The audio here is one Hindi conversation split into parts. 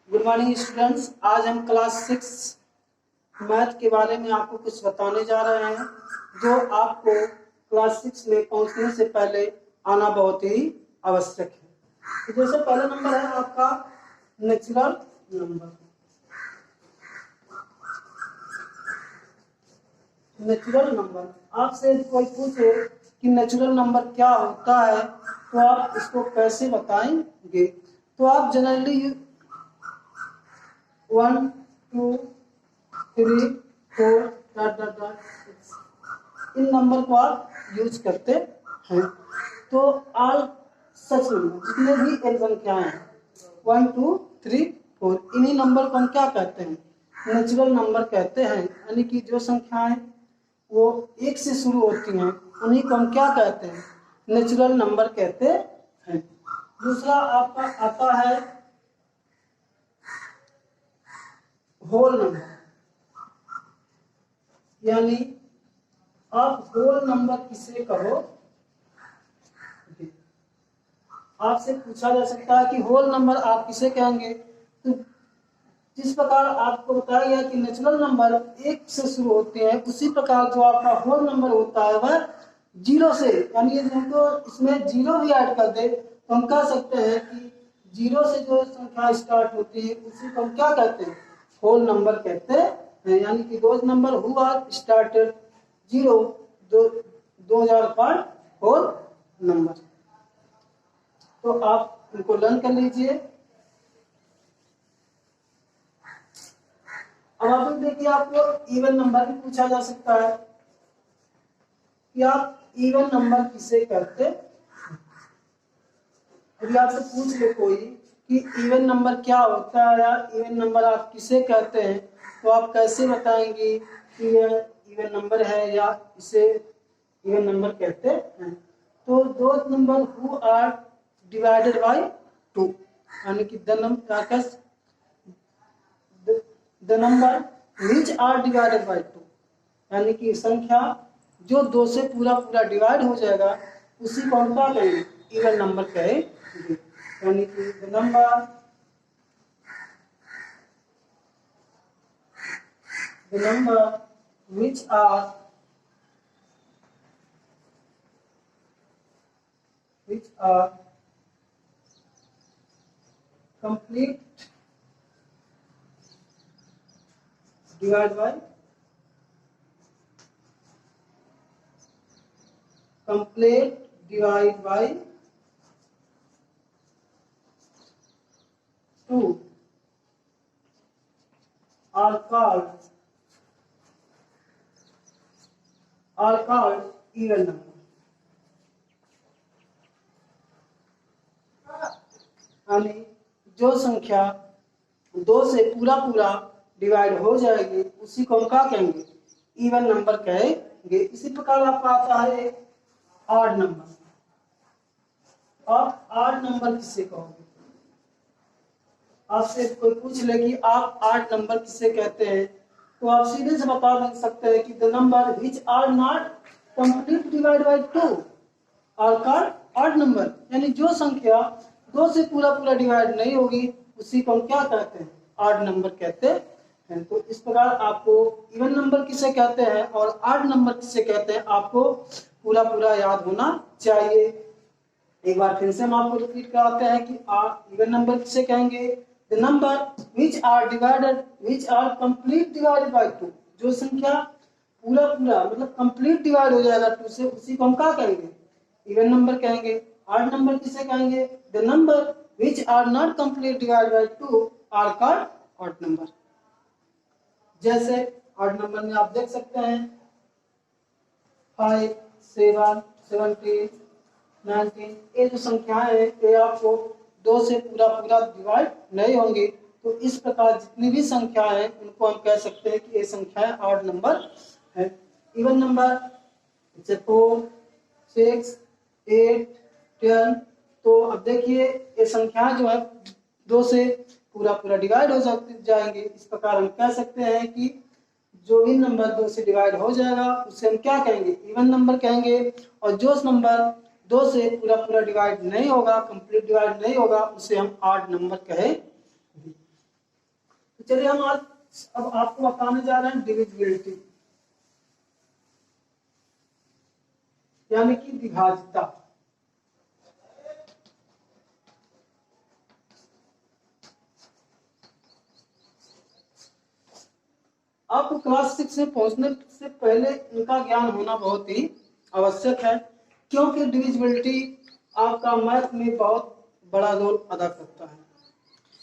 Good morning students. आज हम क्लास 6 मैथ के बारे में आपको कुछ बताने जा रहे हैं जो आपको क्लास 6 में पहुंचने से पहले आना बहुत ही आवश्यक है। तो जैसे पहला नंबर है आपका नेचुरल नंबर। नेचुरल नंबर आपसे कोई पूछे कि नेचुरल नंबर क्या होता है तो आप इसको कैसे बताएंगे। तो आप जनरली 1 2 3 4 इन नंबर को आप यूज करते हैं। तो ऑल सच नंबर जितने भी एन संख्याएं हैं 1 2 3 4 इन्हीं नंबर को हम क्या कहते हैं, नेचुरल नंबर कहते हैं। यानी कि जो संख्याएं वो 1 से शुरू होती हैं उन्हीं को हम क्या कहते हैं, नेचुरल नंबर कहते हैं। दूसरा आपका आता है होल नंबर, यानी आप होल नंबर किसे कहो। आपसे पूछा जा सकता है कि होल नंबर आप किसे कहेंगे। तो जिस प्रकार आपको बताया गया कि नेचुरल नंबर 1 से शुरू होते हैं, उसी प्रकार जो आपका होल नंबर होता है वह 0 से, यानी यदि हमको इसमें 0 भी ऐड कर दे तो हम कह सकते हैं कि 0 से जो संख्या स्टार्ट होती है उसी को हम क्या कहते हैं, होल नंबर कहते हैं। यानी कि those number who are started 0 2005 whole number. तो आप इनको लर्न कर लीजिए। अब आप देखिए आपको इवन नंबर भी पूछा जा सकता है कि आप इवन नंबर किसे कहते हैं। यदि आपसे पूछ ले कोई कि इवन नंबर क्या होता है या इवन नंबर आप किसे कहते हैं, तो आप कैसे बताएंगे कि यह इवन नंबर है या इसे इवन नंबर कहते हैं। तो दो number who are divided by 2, यानी कि the number which are divided by 2, यानी कि संख्या जो 2 से पूरा डिवाइड हो जाएगा उसी को हम क्या कहेंगे, इवन नंबर कहेंगे। यानी कि the number which are complete divide by complete divide by 2 are called even number। यानी जो संख्या 2 से पूरा डिवाइड हो जाएगी उसी को हम क्या कहेंगे, इवन नंबर कहेंगे। इसी प्रकार आपका आता है ऑड नंबर। आप ऑड नंबर किसे कहोगे। आपसे कोई पूछ ले कि आप ऑड नंबर किसे कहते हैं, तो आप सीधे से बता सकते हैं कि the number which are not complete divide by 2 are called odd number. यानी जो संख्या 2 से पूरा डिवाइड नहीं होगी उसी को हम क्या कहते हैं, ऑड नंबर कहते हैं। तो इस प्रकार आपको इवन नंबर किसे कहते हैं और ऑड नंबर किसे कहते हैं आपको पूरा याद होना चाहिए। एक बार फिर से हम आपको रिपीट कराते हैं कि इवन नंबर किसे कहेंगे, the number which are complete divided by 2, जो संख्या पूरा मतलब कंप्लीट डिवाइड हो जाएगा 2 से, उसी को हम क्या कहेंगे, इवन नंबर कहेंगे। ऑड नंबर किसे कहेंगे, the number which are not complete divided by 2 are called odd number. जैसे ऑड नंबर में आप देख सकते हैं 5 7 17 19, ये जो संख्याएं हैं ये आपको 2 से पूरा डिवाइड नहीं होंगी। तो इस प्रकार जितनी भी संख्याएं हैं उनको हम कह सकते हैं कि ये संख्याएं ऑड नंबर है। इवन नंबर जैसे 4 6 8 10, तो अब देखिए ये संख्याएं जो है 2 से पूरा डिवाइड हो जाएंगे। इस प्रकार हम कह सकते हैं कि जो भी नंबर 2 से डिवाइड हो जाएगा उसे हम क्या कहेंगे, इवन नंबर कहेंगे। और जो नंबर 2 से पूरा डिवाइड नहीं होगा, कंप्लीट डिवाइड नहीं होगा, उसे हम ऑड नंबर कहेंगे। तो चलिए हम आज अब आपको बताने जा रहे हैं डिविजिबिलिटी, यानी कि विभाज्यता। आपको क्लास 6 में पहुंचने से पहले इनका ज्ञान होना बहुत ही आवश्यक है, क्योंकि डिविजिबिलिटी आपका मैथ में बहुत बड़ा रोल अदा करता है।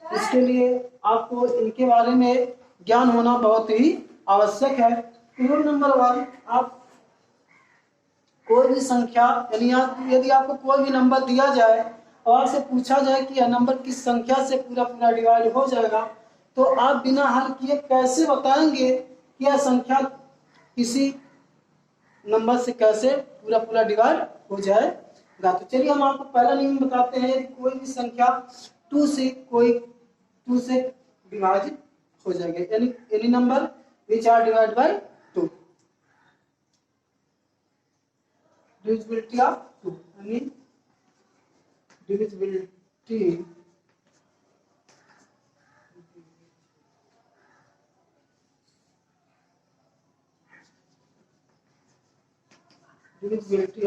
इसके लिए आपको इनके बारे में ज्ञान होना बहुत ही आवश्यक है। रूल नंबर 1, आप कोई भी संख्या, यानी यदि आपको कोई भी नंबर दिया जाए और आपसे पूछा जाए कि यह नंबर किस संख्या से पूरा पूरा डिवाइड हो जाएगा, तो आप बिना हल किए कैसे बताएंगे कि यह संख्या किसी नंबर से कैसे पूरा पूरा डिवाइड हो जाएगा। तो चलिए हम आपको पहला नियम बताते हैं। यदि कोई भी संख्या 2 से विभाजित हो जाएगा, यानी any number which are divide by 2, divisibility of 2, यानी divisibility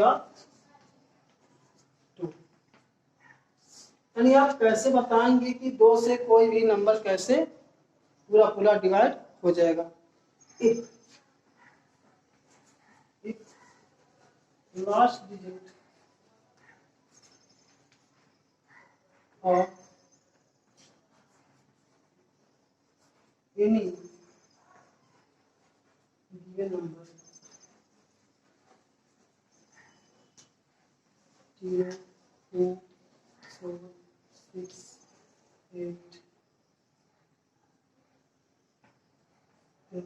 of 2, यानी आप कैसे बताएंगे कि 2 से कोई भी नंबर कैसे पूरा पूरा डिवाइड हो जाएगा। if last digit of any given number 0, 2, 4, 6, 8, 10,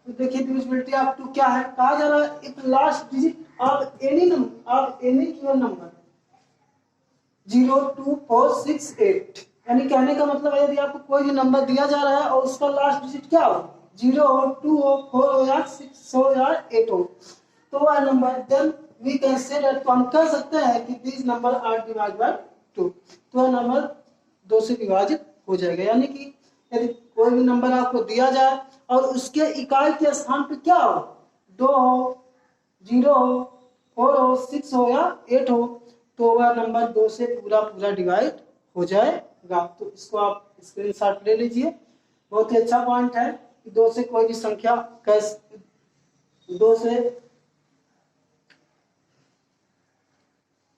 तो देखिए डिविजिबिलिटी ऑफ 2 क्या है, कहा जा रहा है if last digit of any given number 0, 2, 4, 6, 8, यानी कहने का मतलब है यदि आपको कोई भी नंबर दिया जा रहा है और उसका लास्ट डिजिट क्या हो, 0 हो, 2 हो, 4 हो या 6 हो या 8 हो, तो वह number then we can say that, तो हम कह सकते हैं कि this number are divide by 2, तो वह नंबर 2 से विभाजित हो जाएगा। यानी कि यदि कोई भी नंबर आपको दिया जाए और उसके इकाई के स्थान पे क्या हो, 2 हो, 0 हो, 4 हो, 6 हो या 8 हो, तो वह नंबर 2 से पूरा पूरा डिवाइड हो जाएगा। तो इसको आप स्क्रीनशॉट ले लीजिए, बहुत ही अच्छा पॉइंट है कि 2 से कोई भी संख्या कैसे 2 से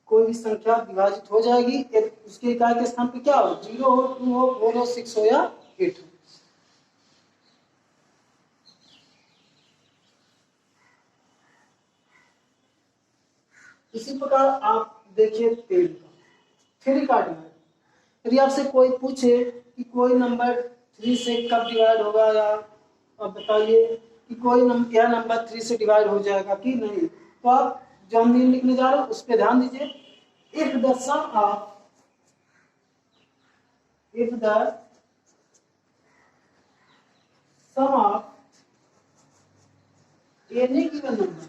कोई भी संख्या विभाजित हो जाएगी, उसके इकाई के स्थान पे क्या हो, 0 हो, 2 हो, 4 हो, 6 हो या 8 हो। इसी प्रकार आप देखिए 3 का डिवाइड। यदि आपसे कोई पूछे कि कोई नंबर 3 से कब डिवाइड होगा, या आप बताइए कि कोई यह नंबर 3 से डिवाइड हो जाएगा कि नहीं, तो आप जो हम नियम लिखने जा रहे हैं उस पर ध्यान दीजिए। If the sum of any given number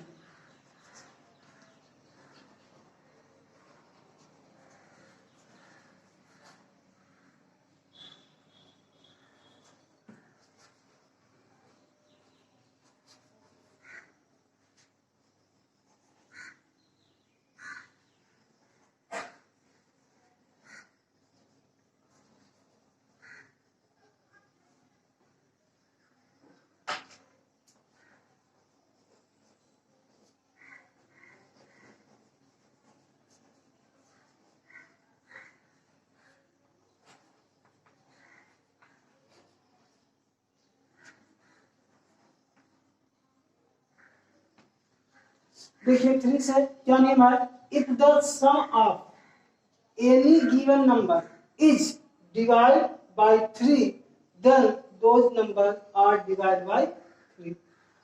देखिए 3 से क्या नियम है, if the sum of any given number is divide by 3 then those numbers are divided by 3।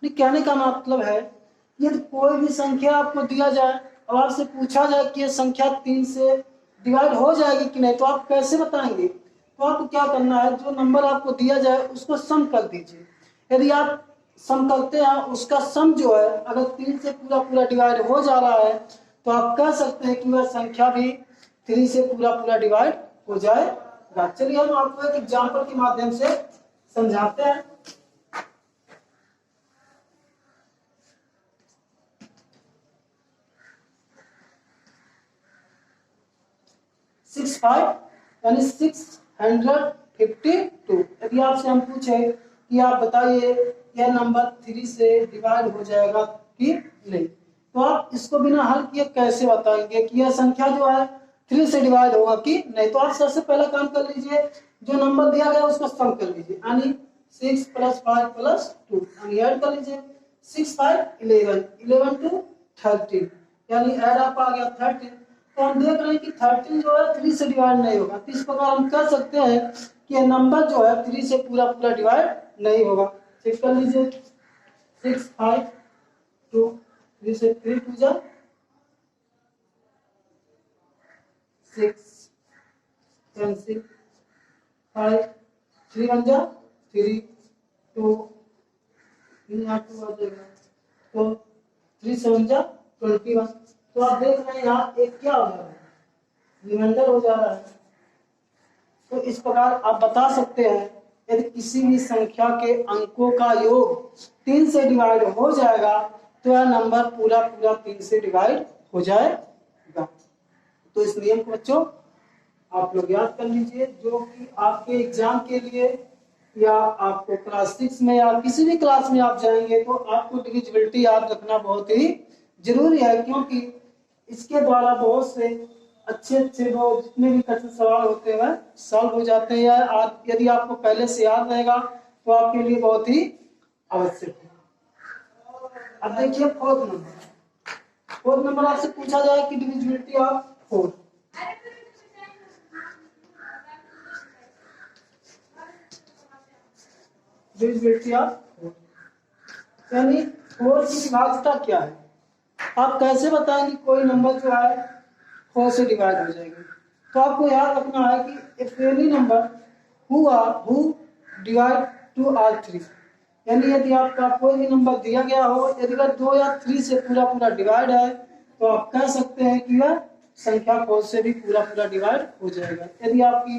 कहने का मतलब है यदि कोई भी संख्या आपको दिया जाए और आपसे पूछा जाए कि ये संख्या 3 से डिवाइड हो जाएगी कि नहीं, तो आप कैसे बताएंगे? तो आपको क्या करना है, जो नंबर आपको दिया जाए उसको सम कर दीजिए। यदि आप सम करते हैं, उसका सम जो है अगर 3 से पूरा पूरा डिवाइड हो जा रहा है तो आप कह सकते हैं कि वह संख्या भी 3 से पूरा पूरा डिवाइड हो जाएगा। चलिए हम आपको एक एग्जाम्पल के माध्यम से समझाते हैं। 65 यानी 652। यदि आपसे हम पूछे कि आप बताइए यह नंबर 3 से डिवाइड हो जाएगा कि नहीं, तो आप इसको बिना हल किए कैसे बताएंगे कि यह संख्या जो है 3 से डिवाइड होगा कि नहीं? तो आप सबसे पहला काम कर लीजिए, जो नंबर दिया गया उसको सम कर लीजिए, यानी 6 + 5 + 2 यानी ऐड कर लीजिए। 6 5 11 11 to 13 यानी ऐड आप आ गया 13। तो हम देख रहे हैं कि 13 जो है 3 से डिवाइड नहीं होगा। तो इस प्रकार हम कह सकते हैं कि यह नंबर जो है 3 से पूरा पूरा डिवाइड नहीं होगा। चेक कर लीजिए, 6 5 2 3 से 3 2 जा 6 10 6 5 3 1 जा 3 2 3 8 2 आ जाएगा, तो 3 7 जा 21। तो आप देख रहे हैं यहाँ एक क्या हो रहा है, रिमाइंडर हो जा रहा है। तो इस प्रकार आप बता सकते हैं यदि किसी भी संख्या के अंकों का योग 3 से डिवाइड हो जाएगा तो यह नंबर पूरा पूरा 3 से डिवाइड हो जाएगा। तो इस नियम को बच्चों आप लोग याद कर लीजिए, जो कि आपके एग्जाम के लिए या आपको क्लास 6 में या किसी भी क्लास में आप जाएंगे तो आपको डिविजिबिलिटी याद रखना बहुत ही जरूरी है, क्योंकि इसके द्वारा बहुत से अच्छे अच्छे वो जितने भी कठिन सवाल होते हैं वह सॉल्व हो जाते हैं। यदि आपको पहले से याद रहेगा तो आपके लिए बहुत ही आवश्यक है। अब देखिए फोर्थ नंबर आपसे पूछा जाए कि डिविजिबिलिटी ऑफ 4। डिविजिबिलिटी ऑफ 4 यानी 4 की विभाज्यता क्या है? आप कैसे बताएंगे कोई नंबर जो है 4 से डिवाइड हो जाएगी? तो आपको याद रखना है कि if any number who divide two or 3, यानी यदि आपका कोई भी नंबर दिया गया हो, यदि वह 2 या 3 से पूरा पूरा डिवाइड है तो आप कह सकते हैं कि वह संख्या 4 से भी पूरा पूरा डिवाइड हो जाएगा। यदि आपकी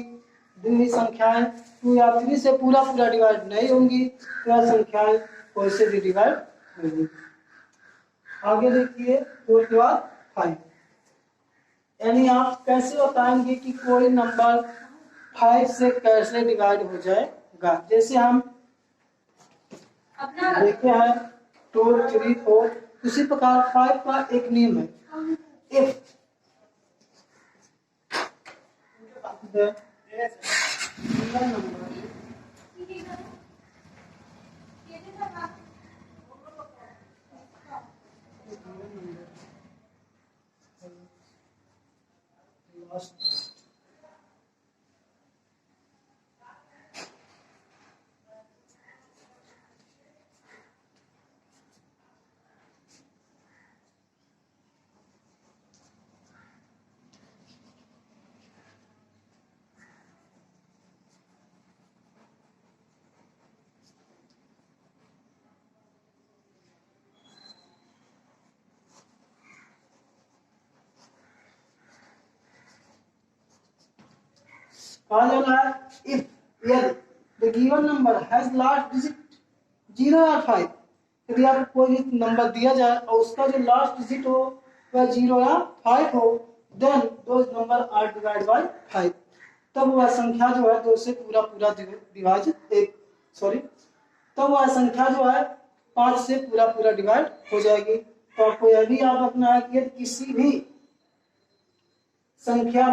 दी हुई संख्याएं 2 या 3 से पूरा पूरा डिवाइड नहीं होंगी तो वह संख्याएं 4 से भी डिवाइड होंगी। आगे देखिए 4 के बाद 5, यानी आप कैसे बताएंगे कि कोई नंबर 5 से कैसे डिवाइड हो जाएगा? जैसे हम देखे हैं 2 3 4, उसी प्रकार 5 का एक नियम है, इफ द नंबर कहा जाना है if the given number has last digit 0 या 5। यदि आपको कोई नंबर दिया जाए और उसका जो लास्ट डिजिट हो वह 0 या 5 हो, then those number are divide by 5। तब वह संख्या जो है 2 से पूरा पूरा विभाजित तब वह संख्या जो है 5 से पूरा पूरा डिवाइड हो जाएगी। तो आपको यह भी याद रखना है कि किसी भी संख्या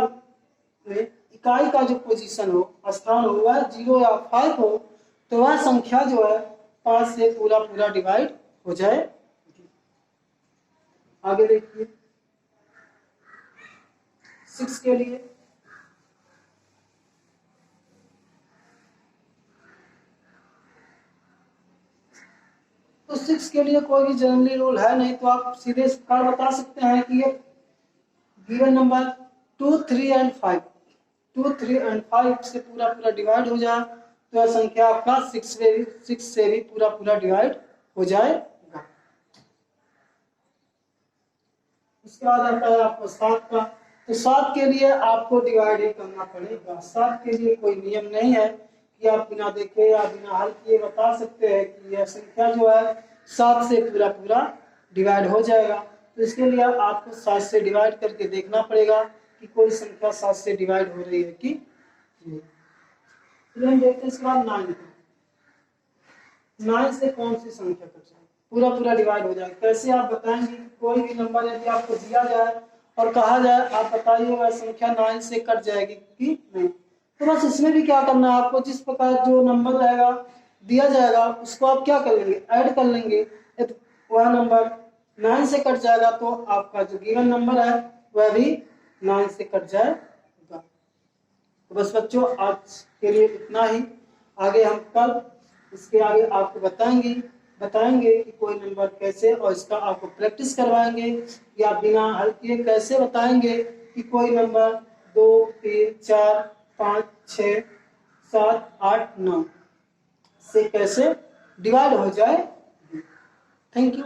में इकाई का जो पोजीशन हो, स्थान हो, वह 0 या 5 हो तो वह संख्या जो है 5 से पूरा पूरा डिवाइड हो जाए। आगे देखिए 6 के लिए तो 6 के लिए कोई भी जनरली रूल है नहीं, तो आप सीधे इस प्रकार बता सकते हैं कि ये गिवन नंबर 2, 3 एंड 5, 2, 3 एंड 5 से पूरा पूरा डिवाइड हो जाए तो यह संख्या आपका 6 से भी पूरा पूरा डिवाइड हो जाएगा। उसके बाद आता है आपको 7 का। तो 7 के लिए आपको डिवाइड ही करना पड़ेगा। 7 के लिए कोई नियम नहीं है कि आप बिना देखे या बिना हल किए बता सकते हैं कि यह संख्या जो है 7 से पूरा पूरा डिवाइड हो जाएगा। तो इसके लिए आपको 7 से डिवाइड करके देखना पड़ेगा कि कोई संख्या 7 से डिवाइड हो रही है कि नहीं। फिर हम देखते हैं इसके बाद 9 का। 9 से कौन सी संख्या कट जाए, पूरा पूरा डिवाइड हो जाए। कैसे आप बताएंगे कि कोई भी नंबर यदि आपको दिया जाए और कहा जाए आप बताइए वह संख्या 9 से कट जाएगी कि नहीं। तो बस इसमें भी क्या करना है आपको, जिस प्रकार जो नंबर रहेगा दिया जाएगा उसको आप क्या कर लेंगे, ऐड कर लेंगे। यदि वह नंबर 9 से कट जाएगा तो आपका जो गिवन नंबर है वह भी 9 से कट जाएगा। तो बस बच्चों आज के लिए इतना ही। आगे हम कल इसके आगे आपको बताएंगे कि कोई नंबर कैसे, और इसका आपको प्रैक्टिस करवाएंगे या बिना हल किए कैसे बताएंगे कि कोई नंबर 2, 3, 4, 5, 6, 7, 8, 9 से कैसे डिवाइड हो जाए। Thank you.